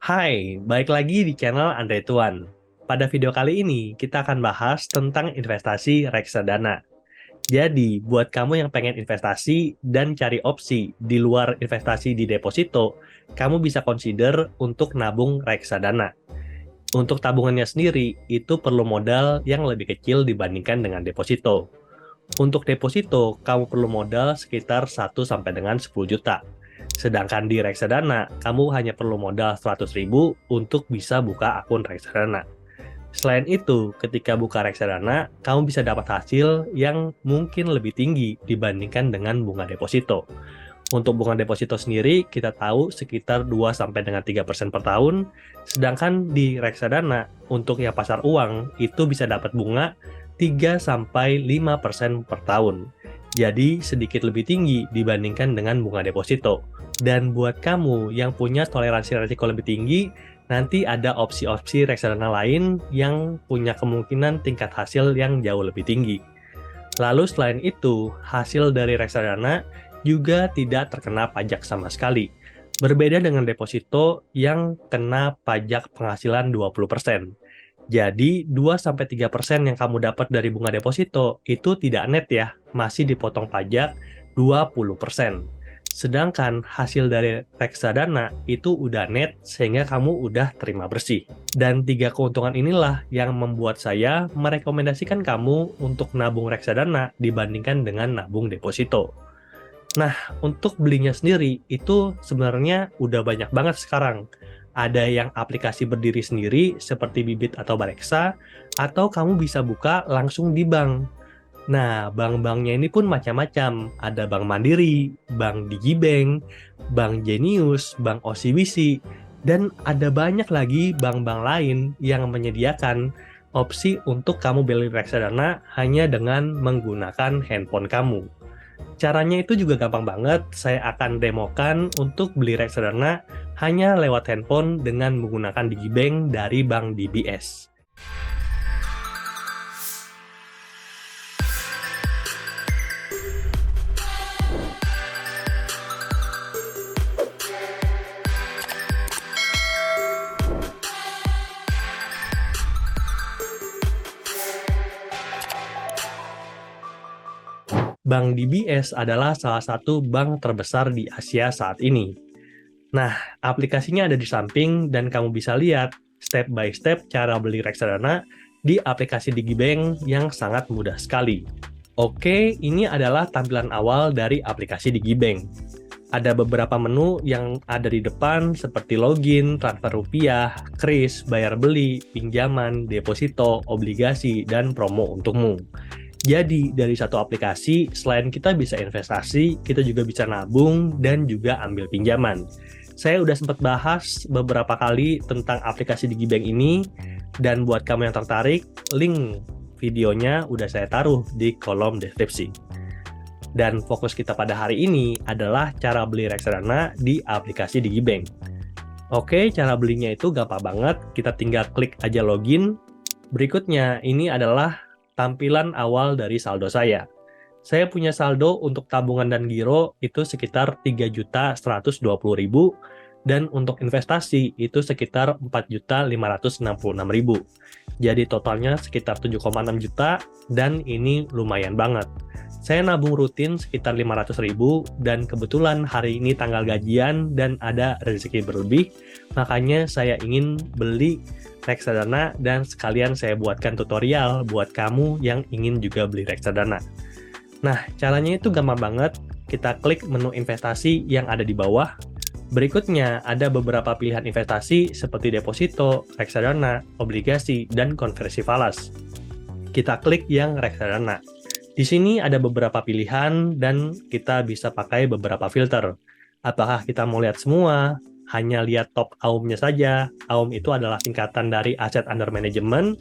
Hai, balik lagi di channel Andre Tuan. Pada video kali ini, kita akan bahas tentang investasi reksadana. Jadi, buat kamu yang pengen investasi dan cari opsi di luar investasi di deposito, kamu bisa consider untuk nabung reksadana. Untuk tabungannya sendiri, itu perlu modal yang lebih kecil dibandingkan dengan deposito. Untuk deposito, kamu perlu modal sekitar 1 sampai dengan 10 juta. Sedangkan di reksadana, kamu hanya perlu modal 100.000 untuk bisa buka akun reksadana. Selain itu, ketika buka reksadana, kamu bisa dapat hasil yang mungkin lebih tinggi dibandingkan dengan bunga deposito. Untuk bunga deposito sendiri, kita tahu sekitar 2 sampai dengan 3% per tahun, sedangkan di reksadana, untuk yang pasar uang, itu bisa dapat bunga 3 sampai 5% per tahun. Jadi sedikit lebih tinggi dibandingkan dengan bunga deposito. Dan buat kamu yang punya toleransi risiko lebih tinggi, nanti ada opsi-opsi reksadana lain yang punya kemungkinan tingkat hasil yang jauh lebih tinggi. Lalu selain itu, hasil dari reksadana juga tidak terkena pajak sama sekali. Berbeda dengan deposito yang kena pajak penghasilan 20%. Jadi 2-3% yang kamu dapat dari bunga deposito itu tidak net ya, masih dipotong pajak 20%. Sedangkan hasil dari reksadana itu udah net sehingga kamu udah terima bersih. Dan 3 keuntungan inilah yang membuat saya merekomendasikan kamu untuk nabung reksadana dibandingkan dengan nabung deposito. Nah, untuk belinya sendiri itu sebenarnya udah banyak banget sekarang. Ada yang aplikasi berdiri sendiri seperti Bibit atau Bareksa, atau kamu bisa buka langsung di bank. Nah, bank-banknya ini pun macam-macam. Ada Bank Mandiri, Bank Digibank, Bank Jenius, Bank OCBC, dan ada banyak lagi bank-bank lain yang menyediakan opsi untuk kamu beli reksadana hanya dengan menggunakan handphone kamu. Caranya itu juga gampang banget, saya akan demokan untuk beli reksadana hanya lewat handphone dengan menggunakan Digibank dari Bank DBS. Bank DBS adalah salah satu bank terbesar di Asia saat ini. Nah, aplikasinya ada di samping dan kamu bisa lihat step by step cara beli reksadana di aplikasi Digibank yang sangat mudah sekali. Oke, ini adalah tampilan awal dari aplikasi Digibank. Ada beberapa menu yang ada di depan seperti login, transfer rupiah, kris, bayar beli, pinjaman, deposito, obligasi, dan promo untukmu. Jadi, dari satu aplikasi, selain kita bisa investasi, kita juga bisa nabung dan juga ambil pinjaman. Saya udah sempat bahas beberapa kali tentang aplikasi Digibank ini, dan buat kamu yang tertarik, link videonya udah saya taruh di kolom deskripsi. Dan fokus kita pada hari ini adalah cara beli reksadana di aplikasi Digibank. Oke, cara belinya itu gampang banget, kita tinggal klik aja login. Berikutnya, ini adalah tampilan awal dari saldo saya. Saya punya saldo untuk tabungan dan giro itu sekitar 3.120.000 dan untuk investasi itu sekitar 4.566.000. Jadi totalnya sekitar 7,6 juta dan ini lumayan banget. Saya nabung rutin sekitar 500.000 dan kebetulan hari ini tanggal gajian dan ada rezeki berlebih, makanya saya ingin beli reksadana dan sekalian saya buatkan tutorial buat kamu yang ingin juga beli reksadana. Nah, caranya itu gampang banget. Kita klik menu investasi yang ada di bawah. Berikutnya ada beberapa pilihan investasi seperti deposito, reksadana, obligasi, dan konversi falas. Kita klik yang reksadana. Di sini ada beberapa pilihan dan kita bisa pakai beberapa filter. Apakah kita mau lihat semua? Hanya lihat top AUM-nya saja. AUM itu adalah singkatan dari Asset Under Management,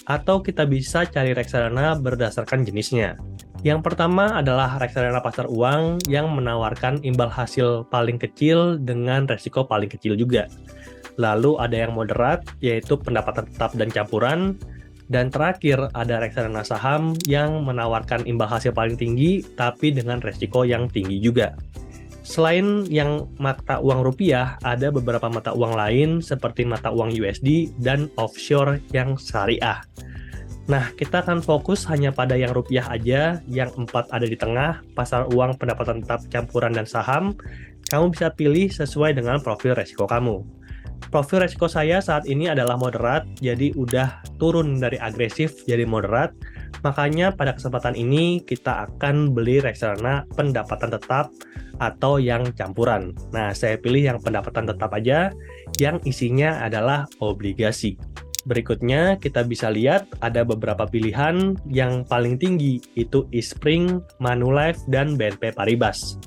atau kita bisa cari reksadana berdasarkan jenisnya. Yang pertama adalah reksadana pasar uang yang menawarkan imbal hasil paling kecil dengan resiko paling kecil juga. Lalu ada yang moderat, yaitu pendapatan tetap dan campuran. Dan terakhir ada reksadana saham yang menawarkan imbal hasil paling tinggi, tapi dengan resiko yang tinggi juga. Selain yang mata uang rupiah, ada beberapa mata uang lain seperti mata uang USD dan offshore yang syariah. Nah, kita akan fokus hanya pada yang rupiah aja, yang 4 ada di tengah, pasar uang, pendapatan tetap, campuran, dan saham. Kamu bisa pilih sesuai dengan profil resiko kamu. Profil resiko saya saat ini adalah moderat, jadi udah turun dari agresif jadi moderat. Makanya pada kesempatan ini kita akan beli reksadana pendapatan tetap atau yang campuran. Nah, saya pilih yang pendapatan tetap aja, yang isinya adalah obligasi. Berikutnya kita bisa lihat ada beberapa pilihan. Yang paling tinggi itu Eastspring, Manulife, dan BNP Paribas.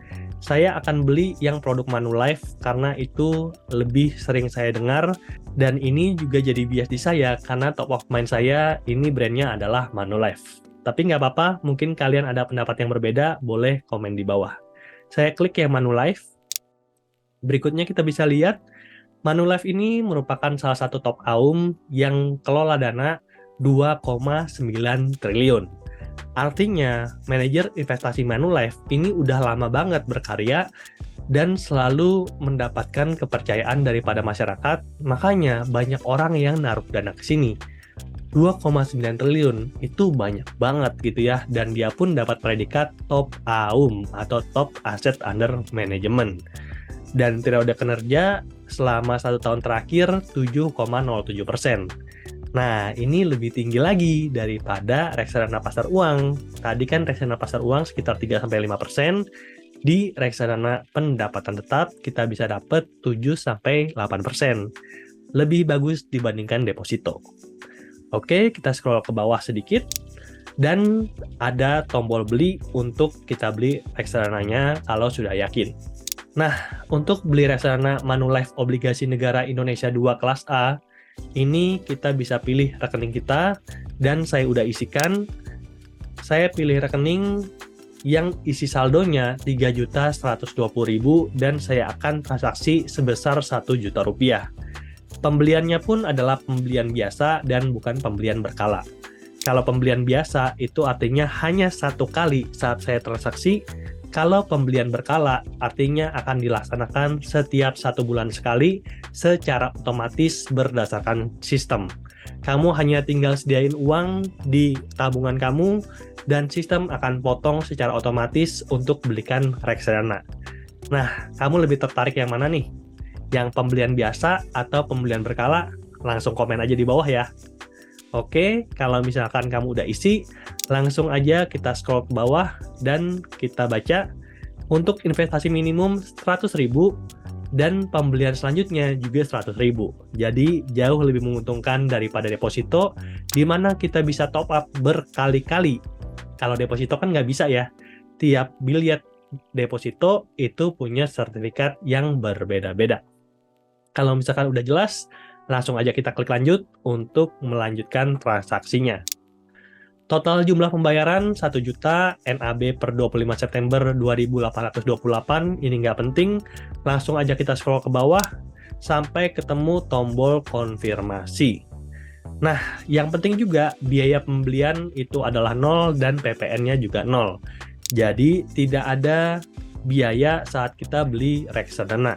Saya akan beli yang produk Manulife karena itu lebih sering saya dengar, dan ini juga jadi bias di saya karena top of mind saya ini brandnya adalah Manulife. Tapi nggak apa-apa, mungkin kalian ada pendapat yang berbeda, boleh komen di bawah. Saya klik yang Manulife. Berikutnya kita bisa lihat Manulife ini merupakan salah satu top AUM yang kelola dana 2,9 triliun. Artinya, manajer investasi Manulife ini udah lama banget berkarya dan selalu mendapatkan kepercayaan daripada masyarakat, makanya banyak orang yang naruh dana ke sini. 2,9 triliun itu banyak banget gitu ya, dan dia pun dapat predikat top AUM atau top asset under management. Dan periode kinerja selama 1 tahun terakhir 7,07%. Nah, ini lebih tinggi lagi daripada reksadana pasar uang. Tadi kan reksadana pasar uang sekitar 3-5%, di reksadana pendapatan tetap kita bisa dapat 7-8%. Lebih bagus dibandingkan deposito. Oke, kita scroll ke bawah sedikit. Dan ada tombol beli untuk kita beli reksadananya kalau sudah yakin. Nah, untuk beli reksadana Manulife Obligasi Negara Indonesia 2 kelas A, ini kita bisa pilih rekening kita, dan saya udah isikan. Saya pilih rekening yang isi saldonya 3.120.000 dan saya akan transaksi sebesar 1 juta rupiah. Pembeliannya pun adalah pembelian biasa dan bukan pembelian berkala. Kalau pembelian biasa itu artinya hanya 1 kali saat saya transaksi. Kalau pembelian berkala, artinya akan dilaksanakan setiap 1 bulan sekali secara otomatis berdasarkan sistem. Kamu hanya tinggal sediain uang di tabungan kamu, dan sistem akan potong secara otomatis untuk belikan reksadana. Nah, kamu lebih tertarik yang mana nih? Yang pembelian biasa atau pembelian berkala? Langsung komen aja di bawah ya. Oke, kalau misalkan kamu udah isi, langsung aja kita scroll ke bawah dan kita baca untuk investasi minimum 100.000 dan pembelian selanjutnya juga 100.000. Jadi jauh lebih menguntungkan daripada deposito, di mana kita bisa top up berkali-kali. Kalau deposito kan nggak bisa ya. Tiap biliet deposito itu punya sertifikat yang berbeda-beda. Kalau misalkan udah jelas, langsung aja kita klik lanjut untuk melanjutkan transaksinya. Total jumlah pembayaran 1 juta NAB per 25 September 2828, ini nggak penting. Langsung aja kita scroll ke bawah sampai ketemu tombol konfirmasi. Nah, yang penting juga biaya pembelian itu adalah 0 dan PPN-nya juga 0. Jadi tidak ada biaya saat kita beli reksadana.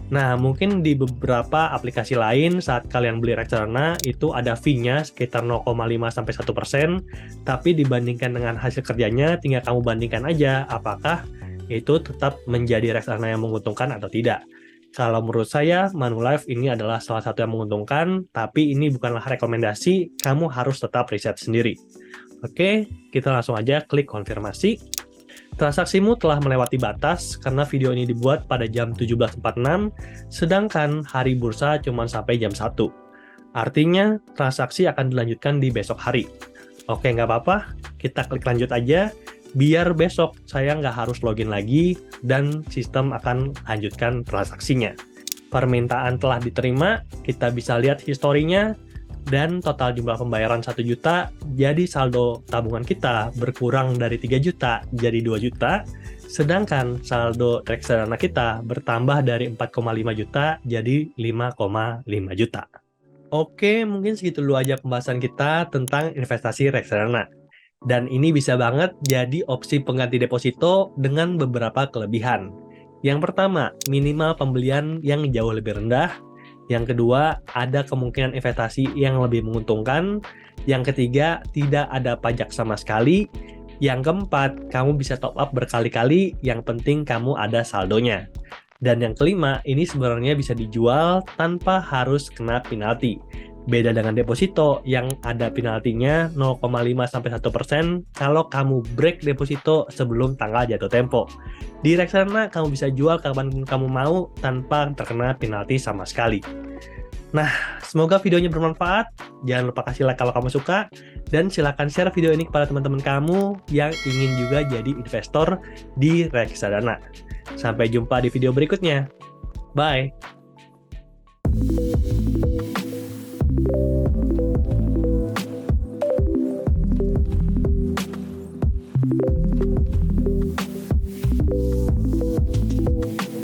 Nah, mungkin di beberapa aplikasi lain saat kalian beli reksadana itu ada fee-nya sekitar 0,5-1%, tapi dibandingkan dengan hasil kerjanya tinggal kamu bandingkan aja apakah itu tetap menjadi reksadana yang menguntungkan atau tidak. Kalau menurut saya, Manulife ini adalah salah satu yang menguntungkan, tapi ini bukanlah rekomendasi, kamu harus tetap riset sendiri. Oke, kita langsung aja klik konfirmasi. Transaksimu telah melewati batas karena video ini dibuat pada jam 17.46, sedangkan hari bursa cuma sampai jam 1. Artinya, transaksi akan dilanjutkan di besok hari. Oke, nggak apa-apa, kita klik lanjut aja, biar besok saya nggak harus login lagi, dan sistem akan lanjutkan transaksinya. Permintaan telah diterima, kita bisa lihat historinya, dan total jumlah pembayaran 1 juta, jadi saldo tabungan kita berkurang dari 3 juta jadi 2 juta, sedangkan saldo reksadana kita bertambah dari 4,5 juta jadi 5,5 juta. Oke, mungkin segitu dulu aja pembahasan kita tentang investasi reksadana. Dan ini bisa banget jadi opsi pengganti deposito dengan beberapa kelebihan. Yang pertama, minimal pembelian yang jauh lebih rendah. Yang kedua, ada kemungkinan investasi yang lebih menguntungkan. Yang ketiga, tidak ada pajak sama sekali. Yang keempat, kamu bisa top up berkali-kali, yang penting kamu ada saldonya. Dan yang kelima, ini sebenarnya bisa dijual tanpa harus kena penalti. Beda dengan deposito yang ada penaltinya 0,5-1% kalau kamu break deposito sebelum tanggal jatuh tempo. Di Reksadana kamu bisa jual kapan kamu mau tanpa terkena penalti sama sekali. Nah, semoga videonya bermanfaat. Jangan lupa kasih like kalau kamu suka. Dan silakan share video ini kepada teman-teman kamu yang ingin juga jadi investor di reksadana. Sampai jumpa di video berikutnya. Bye!